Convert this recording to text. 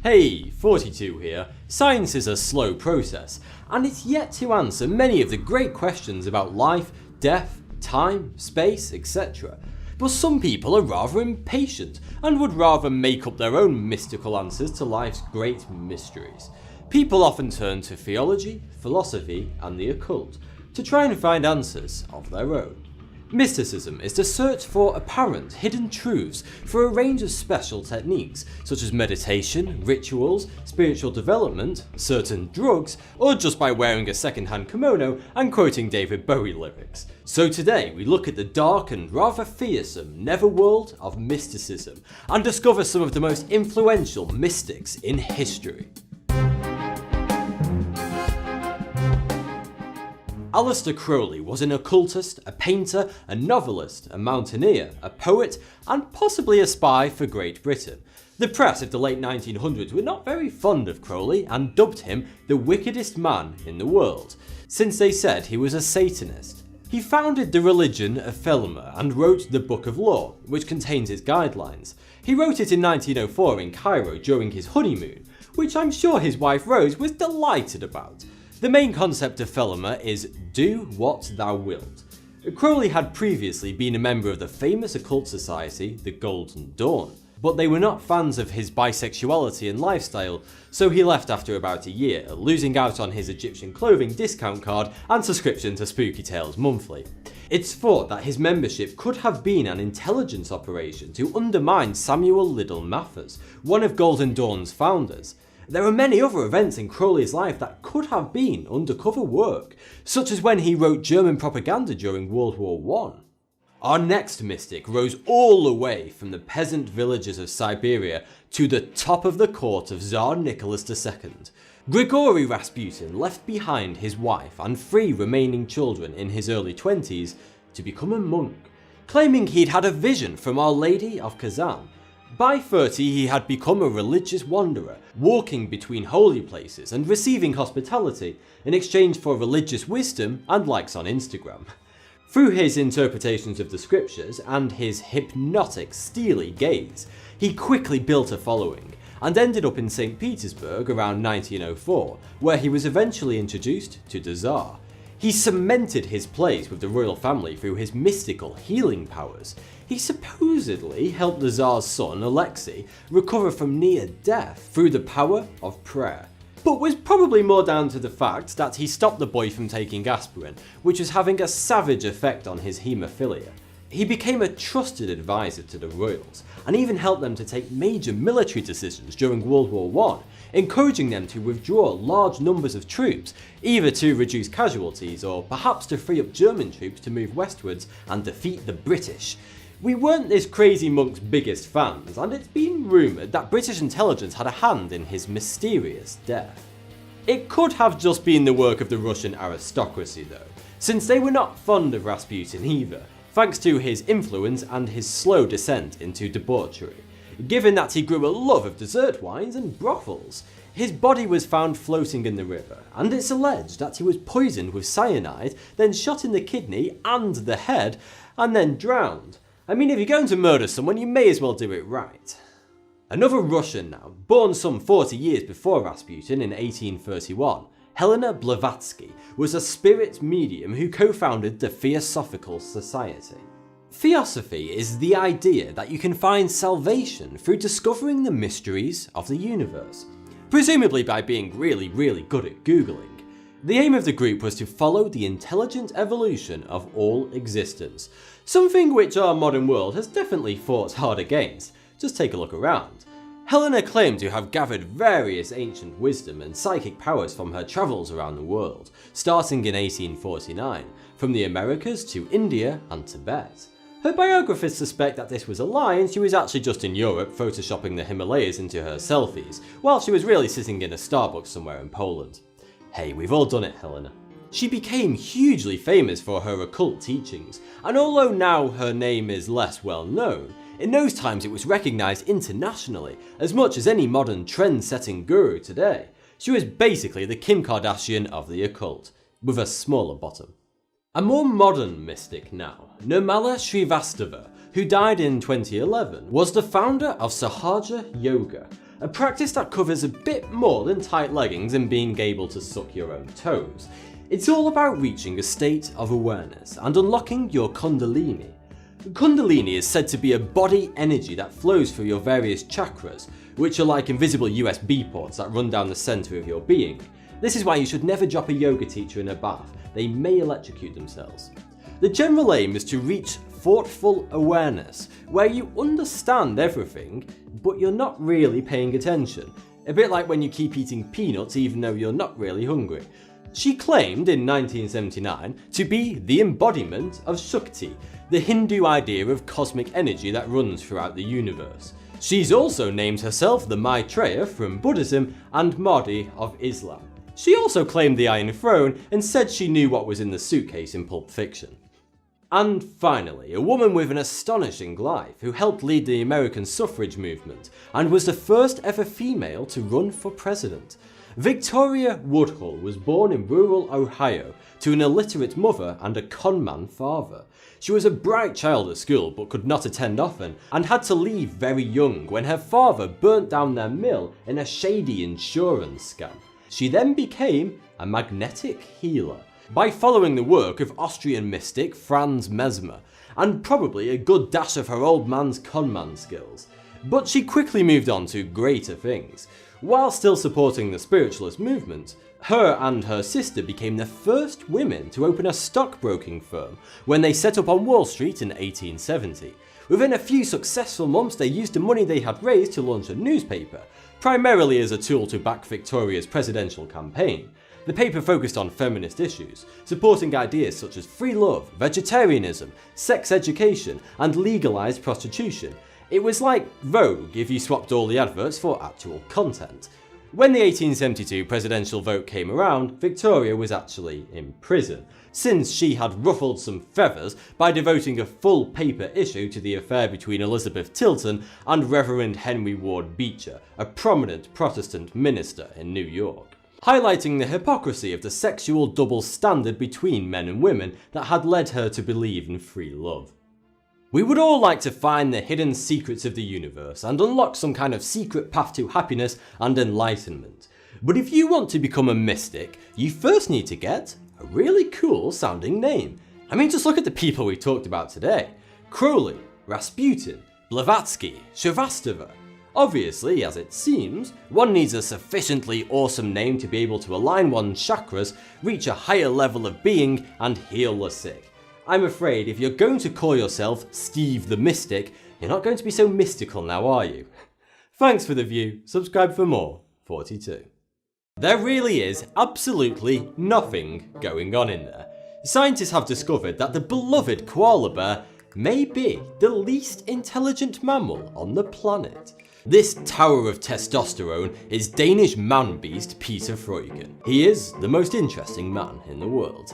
Hey, 42 here. Science is a slow process, and it's yet to answer many of the great questions about life, death, time, space, etc. But some people are rather impatient and would rather make up their own mystical answers to life's great mysteries. People often turn to theology, philosophy, and the occult to try and find answers of their own. Mysticism is the search for apparent, hidden truths through a range of special techniques, such as meditation, rituals, spiritual development, certain drugs, or just by wearing a second-hand kimono and quoting David Bowie lyrics. So today we look at the dark and rather fearsome netherworld of mysticism and discover some of the most influential mystics in history. Aleister Crowley was an occultist, a painter, a novelist, a mountaineer, a poet, and possibly a spy for Great Britain. The press of the late 1900s were not very fond of Crowley and dubbed him the wickedest man in the world, since they said he was a Satanist. He founded the religion of Thelema and wrote the Book of Law, which contains its guidelines. He wrote it in 1904 in Cairo during his honeymoon, which I'm sure his wife Rose was delighted about. The main concept of Thelema is do what thou wilt. Crowley had previously been a member of the famous occult society, the Golden Dawn, but they were not fans of his bisexuality and lifestyle, so he left after about a year, losing out on his Egyptian clothing discount card and subscription to Spooky Tales Monthly. It's thought that his membership could have been an intelligence operation to undermine Samuel Liddell Mathers, one of Golden Dawn's founders. There are many other events in Crowley's life that could have been undercover work, such as when he wrote German propaganda during World War I. Our next mystic rose all the way from the peasant villages of Siberia to the top of the court of Tsar Nicholas II. Grigory Rasputin left behind his wife and 3 remaining children in his early 20s to become a monk, claiming he'd had a vision from Our Lady of Kazan. By 30 he had become a religious wanderer, walking between holy places and receiving hospitality in exchange for religious wisdom and likes on Instagram. Through his interpretations of the scriptures and his hypnotic, steely gaze, he quickly built a following and ended up in St. Petersburg around 1904, where he was eventually introduced to the Tsar. He cemented his place with the royal family through his mystical healing powers. He supposedly helped the Tsar's son, Alexei, recover from near death through the power of prayer, but was probably more down to the fact that he stopped the boy from taking aspirin, which was having a savage effect on his haemophilia. He became a trusted advisor to the royals, and even helped them to take major military decisions during World War I, encouraging them to withdraw large numbers of troops, either to reduce casualties or perhaps to free up German troops to move westwards and defeat the British. We weren't this crazy monk's biggest fans, and it's been rumoured that British intelligence had a hand in his mysterious death. It could have just been the work of the Russian aristocracy though, since they were not fond of Rasputin either, thanks to his influence and his slow descent into debauchery. Given that he grew a love of dessert wines and brothels, his body was found floating in the river, and it's alleged that he was poisoned with cyanide, then shot in the kidney and the head, and then drowned. I mean, if you're going to murder someone, you may as well do it right. Another Russian now, born some 40 years before Rasputin in 1831, Helena Blavatsky, was a spirit medium who co-founded the Theosophical Society. Theosophy is the idea that you can find salvation through discovering the mysteries of the universe, presumably by being really good at Googling. The aim of the group was to follow the intelligent evolution of all existence, something which our modern world has definitely fought hard against. Just take a look around. Helena claimed to have gathered various ancient wisdom and psychic powers from her travels around the world, starting in 1849, from the Americas to India and Tibet. Her biographers suspect that this was a lie and she was actually just in Europe photoshopping the Himalayas into her selfies, while she was really sitting in a Starbucks somewhere in Poland. Hey, we've all done it, Helena. She became hugely famous for her occult teachings, and although now her name is less well known, in those times it was recognised internationally as much as any modern trend-setting guru today. She was basically the Kim Kardashian of the occult, with a smaller bottom. A more modern mystic now, Nirmala Srivastava, who died in 2011, was the founder of Sahaja Yoga, a practice that covers a bit more than tight leggings and being able to suck your own toes. It's all about reaching a state of awareness and unlocking your Kundalini. Kundalini is said to be a body energy that flows through your various chakras, which are like invisible USB ports that run down the centre of your being. This is why you should never drop a yoga teacher in a bath, they may electrocute themselves. The general aim is to reach thoughtful awareness, where you understand everything, but you're not really paying attention. A bit like when you keep eating peanuts even though you're not really hungry. She claimed in 1979 to be the embodiment of Shakti, the Hindu idea of cosmic energy that runs throughout the universe. She's also named herself the Maitreya from Buddhism and Mahdi of Islam. She also claimed the Iron Throne and said she knew what was in the suitcase in Pulp Fiction. And finally, a woman with an astonishing life who helped lead the American suffrage movement and was the first ever female to run for president. Victoria Woodhull was born in rural Ohio to an illiterate mother and a conman father. She was a bright child at school but could not attend often and had to leave very young when her father burnt down their mill in a shady insurance scam. She then became a magnetic healer by following the work of Austrian mystic Franz Mesmer and probably a good dash of her old man's conman skills. But she quickly moved on to greater things. While still supporting the spiritualist movement, her and her sister became the first women to open a stockbroking firm when they set up on Wall Street in 1870. Within a few successful months, they used the money they had raised to launch a newspaper, primarily as a tool to back Victoria's presidential campaign. The paper focused on feminist issues, supporting ideas such as free love, vegetarianism, sex education, and legalised prostitution. It was like Vogue if you swapped all the adverts for actual content. When the 1872 presidential vote came around, Victoria was actually in prison, since she had ruffled some feathers by devoting a full paper issue to the affair between Elizabeth Tilton and Reverend Henry Ward Beecher, a prominent Protestant minister in New York, highlighting the hypocrisy of the sexual double standard between men and women that had led her to believe in free love. We would all like to find the hidden secrets of the universe and unlock some kind of secret path to happiness and enlightenment. But if you want to become a mystic, you first need to get a really cool sounding name. I mean, just look at the people we talked about today. Crowley, Rasputin, Blavatsky, Shrivastava. Obviously, as it seems, one needs a sufficiently awesome name to be able to align one's chakras, reach a higher level of being, and heal the sick. I'm afraid if you're going to call yourself Steve the Mystic, you're not going to be so mystical now, are you? Thanks for the view, subscribe for more. 42. There really is absolutely nothing going on in there. Scientists have discovered that the beloved koala bear may be the least intelligent mammal on the planet. This tower of testosterone is Danish man-beast Peter Freuchen. He is the most interesting man in the world.